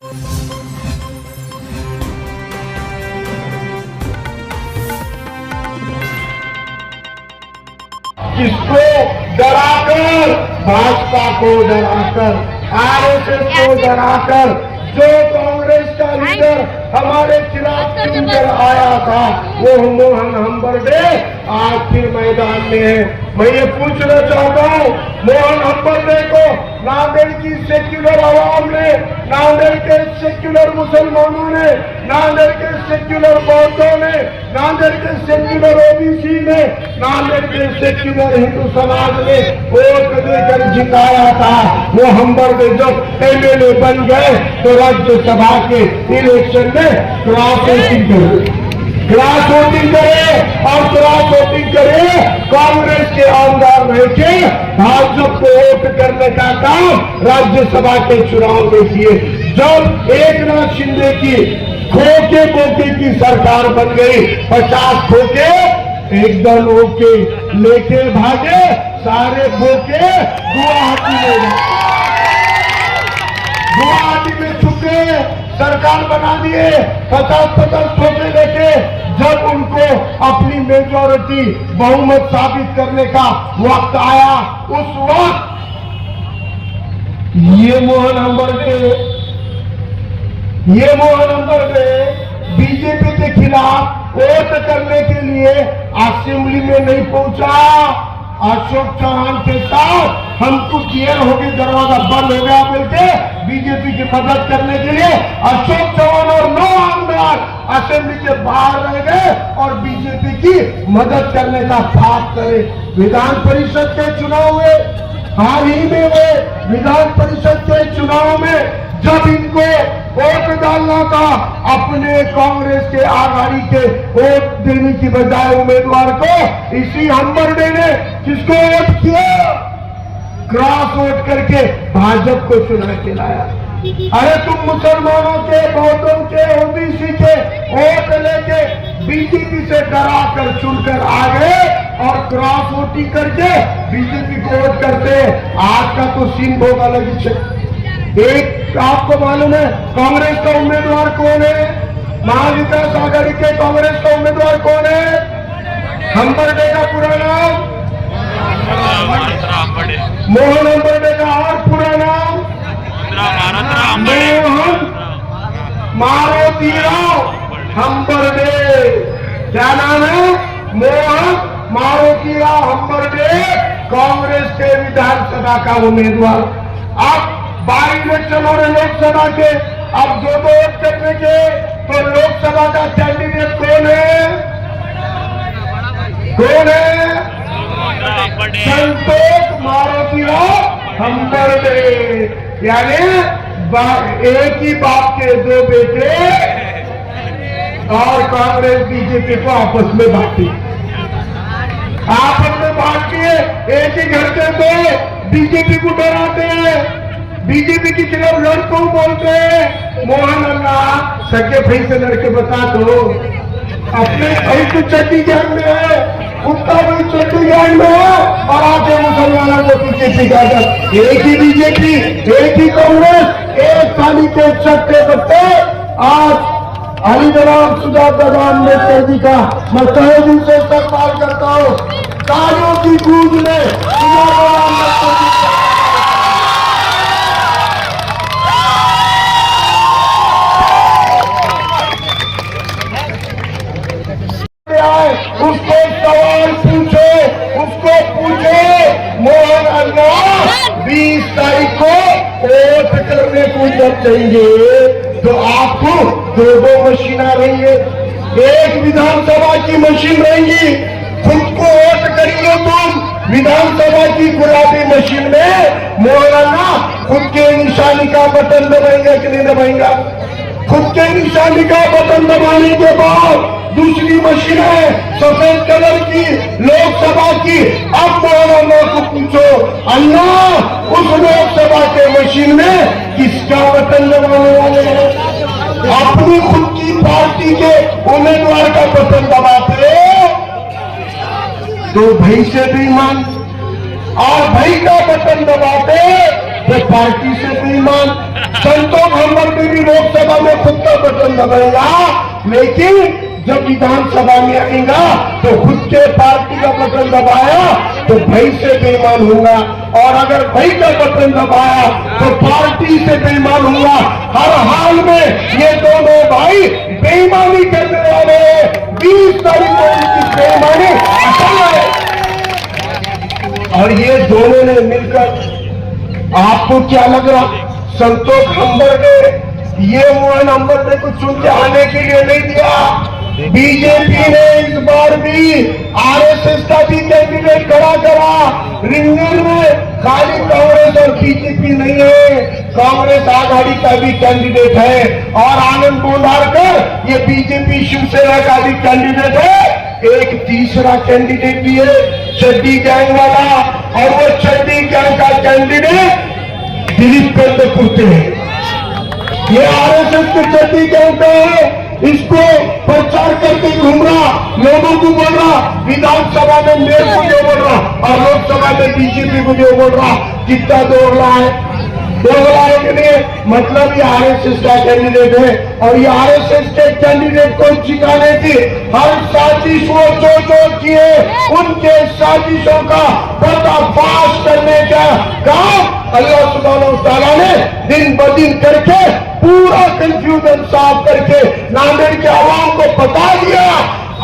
किसको डराकर, भाजपा को डराकर, आरएसएस को डराकर, जो कांग्रेस का लीडर हमारे खिलाफ चुनकर आया था वो मोहन हंबर्डे आज फिर मैदान में है। मैं ये पूछना चाहता हूँ, मोहन हंबर्डे को नांदेड़ की सेक्युलर आवाम ने, नांदेड़ के सेक्युलर मुसलमानों ने, नांदेड़ के सेक्युलर बौद्धों ने, नांदेड़ के सेक्युलर ओबीसी ने, नांदेड़ के सेक्युलर हिंदू समाज ने वोट देकर जिताया था। वो हंबर्डे जब एमएलए बन गए तो राज्यसभा के इलेक्शन में क्रॉस वोटिंग करे, क्रॉस वोटिंग करे और क्रॉस वोटिंग करे। कांग्रेस के आमदार रह के भाजपा को वोट करने का काम राज्यसभा के चुनाव में किए। जब एकनाथ शिंदे की खोके बोके की सरकार बन गई, 50 खोके एकदम ओके लेके भागे, सारे खोके गुवाहाटी में छुपे सरकार बना दिए। 50-50 खोके लेके जब उनको अपनी मेजॉरिटी बहुमत साबित करने का वक्त आया, उस वक्त ये मोहन हंबर्डे बीजेपी के खिलाफ वोट करने के लिए असेंबली में नहीं पहुंचा। अशोक चौहान के साथ हमको क्लियर हो गई, दरवाजा बंद हो गया बोलते बीजेपी की मदद करने के लिए अशोक चौहान और 9 आमदार असेंबली के बाहर रह गए और बीजेपी की मदद करने का पाप करे। विधान परिषद के चुनाव हुए, हाल ही में हुए विधान परिषद के चुनाव में जब इनको वोट डालना था अपने कांग्रेस के आघाड़ी के वोट देने की बजाय उम्मीदवार को, इसी हंबर्डे ने किसको वोट किया? क्रॉस वोट करके भाजपा को चुना के लाया। अरे तुम मुसलमानों के, बौद्धों के, ओबीसी के वोट लेके बीजेपी से डरा कर चुनकर आ गए और क्रॉस वोटिंग करके बीजेपी को वोट करते। आज का तो सीन बहुत अलग है। एक आपको मालूम है कांग्रेस का उम्मीदवार कौन है? महाविकास आघाड़ी के कांग्रेस का उम्मीदवार कौन है? हंबर्डे का पूरा नाम मोहन हंबर्डे का और पूरा नाम मोहन मारोतीराव हंबर्डे। क्या नाम है? मोहन मारोतीराव हंबर्डे, कांग्रेस के विधानसभा का उम्मीदवार। अब बाई इलेक्शन हो रहे लोकसभा के, अब 2 वोट करने के, तो लोकसभा का कैंडिडेट कौन है? कौन है? संतोष मारोतीराव हंबर्डे। यानी एक ही बाप के 2 बेटे और कांग्रेस बीजेपी को आपस में बांटी, आपस में बांट के एक ही घर के 2 बीजेपी को डराते हैं, बीजेपी के खिलाफ लड़कों बोलते हैं। मोहन अल्लाह सके भाई से लड़के बता दो, अपने भाई तो चंडीगढ़ में है, उनका भी चंडीगढ़ में है और आगे मुसलमानों को बीजेपी का एक ही बीजेपी, एक ही कांग्रेस, एक थाली के चट्टे बट्टे। आज अली जनाब सुजाता अम्बेडकर जी का मैं तहे दिल से इस्तेमाल करता हूँ। तालियों की गूंज में सुजाता अम्बेडकर जी उसको सवाल पूछो, उसको पूछो मोहन अल्लाह 20 तारीख को वोट करने को जब जाएंगे तो आपको 2 मशीना रहेंगे, एक विधानसभा की मशीन रहेंगी, खुद को वोट करिए तुम विधानसभा की गुलाबी मशीन में। मोहन अल्लाह खुद के निशानी का बटन दबाएंगे कि नहीं दबाएंगा? खुद के निशानी का बटन दबाने के बाद दूसरी मशीन है सफेद कलर की लोकसभा की। अब मोहन को पूछो अल्लाह उस लोकसभा के मशीन में किसका बटन दबाने वाले हैं? अपनी खुद की पार्टी के उम्मीदवार का बटन दबाते तो भाई से बेईमान, और भाई का बटन दबाते तो पार्टी से बेईमान। संतोष हंबर्डे भी में खुद का बटन दबाएगा, लेकिन जब विधानसभा में आएगा तो खुद के पार्टी का बटन दबाया तो भाई से बेईमान होगा, और अगर भाई का बटन दबाया तो पार्टी से बेईमान होगा। हर हाल में ये दोनों भाई बेईमानी करने वाले, 20 तारीख को इनकी बेईमानी असल है। और ये दोनों ने मिलकर, आपको क्या लग रहा, संतोष हम्बर ने ये मोहन हम्बर ने कुछ चुन के आने के लिए नहीं दिया। बीजेपी ने इस बार भी आरएसएस का भी कैंडिडेट खड़ा करा। रिंगण में खाली कांग्रेस और बीजेपी नहीं है, कांग्रेस आघाड़ी का भी कैंडिडेट है, और आनंद बोंडारकर ये बीजेपी शिवसेना का भी कैंडिडेट है। एक तीसरा कैंडिडेट भी है चड्डी गैंग वाला, और वो चड्डी गैंग का कैंडिडेट दिलीप कुर्ते हैं। ये आरएसएस के चड्डी गैंग का है, इसको प्रचार करके घूम रहा, लोगों को बोल रहा, विधानसभा में मेयर को जो बोल रहा और लोकसभा में बीजेपी को जो बोल रहा। कितना दोगला है, दोगला है कि नहीं? मतलब ये आरएसएस का कैंडिडेट है, और ये आरएसएस के कैंडिडेट को जिताने की हर साजिश वो जो किए, उनके साजिशों का पर्दाफाश करने का काम अल्लाह सुब्हानहू व तआला ने दिन ब दिन करके पूरा कंफ्यूजन साफ करके नांदेड़ के आवाम को बता दिया।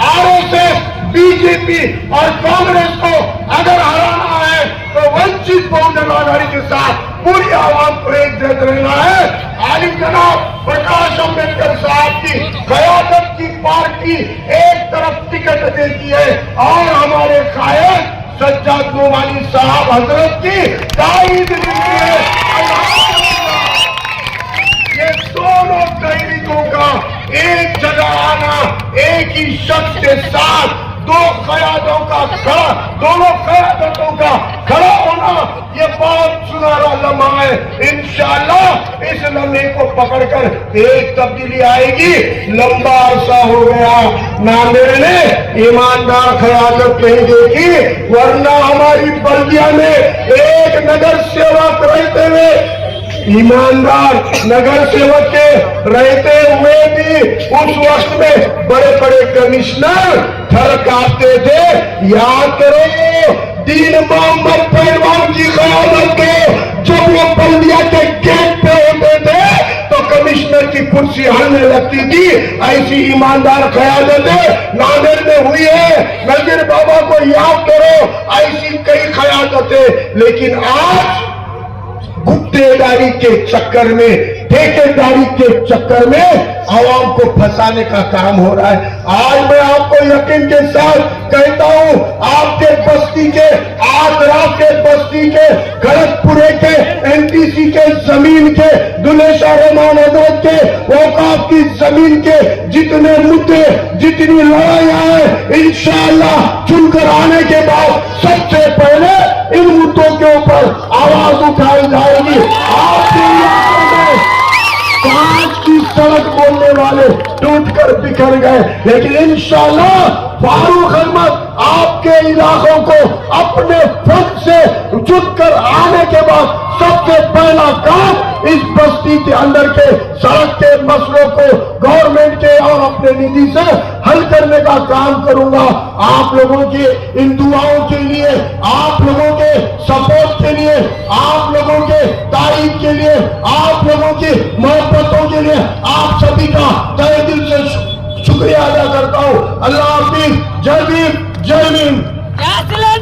आरएसएस, बीजेपी और कांग्रेस को अगर हराना है तो वंचित बहुजन आघाड़ी के साथ पूरी आवाम को एकजुट रहना है। आली जनाब प्रकाश अम्बेडकर साहब की कयादत की पार्टी एक तरफ टिकट देती है, और हमारे कायद सज्जाद नोमानी साहब हजरत की ताईद मिलती है। ये दोनों सैनिकों का एक जगह आना, एक ही शख्स के साथ दोनों क़यादतों का खड़ा होना, ये बहुत सुनहरा लम्हा है। इंशाअल्लाह इस लम्हे को पकड़कर एक तब्दीली आएगी। लंबा अरसा हो गया नांदेड़ ने ईमानदार क़यादत नहीं देखी, वरना हमारी बल्दिया में एक नगर सेवक रहते हुए, ईमानदार नगर सेवक के रहते हुए भी उस वक्त में बड़े बड़े कमिश्नर ठरकाते थे। याद करो दीन मोहम्मद पहलवान की क़यादत में जब वो बल्दिया के गेट पे होते थे तो कमिश्नर की कुर्सी हलने लगती थी। ऐसी ईमानदार क़यादतें नांदेड़ में हुई है। नज़ीर बाबा को याद करो, ऐसी कई क़यादतें। लेकिन आज गुत्तेदारी के चक्कर में, ठेकेदारी के चक्कर में आवाम को फंसाने का काम हो रहा है। आज मैं आपको यकीन के साथ कहता हूं, आपके बस्ती के, आगरा के बस्ती के, खड़गपुरे के, एनटीसी के जमीन के, दुलेशा रहमान हजरत के, औकाफ की जमीन के जितने मुद्दे, जितनी लड़ाइयां हैं, इंशाअल्लाह चुनकर आने के बाद सबसे पहले इन मुद्दों के ऊपर आवाज उठाई जाएगी। आपके इलाके में कांच की सड़क बोलने वाले टूटकर बिखर गए, लेकिन इंशाअल्लाह फारूक अहमद आपके इलाकों को अपने फंड से चुनकर आने के बाद सबसे पहला काम इस बस्ती के अंदर के सड़क के मसलों को गवर्नमेंट के और अपने निधि से हल करने का काम करूंगा। आप लोगों की इन दुआओं के लिए, आप लोगों के सपोर्ट के लिए, आप लोगों के तारीफ के लिए, आप लोगों की मोहब्बतों के लिए आप सभी का तहे दिल से शुक्रिया अदा करता हूं। अल्लाह हाफिज। जय भीम, जय भीम।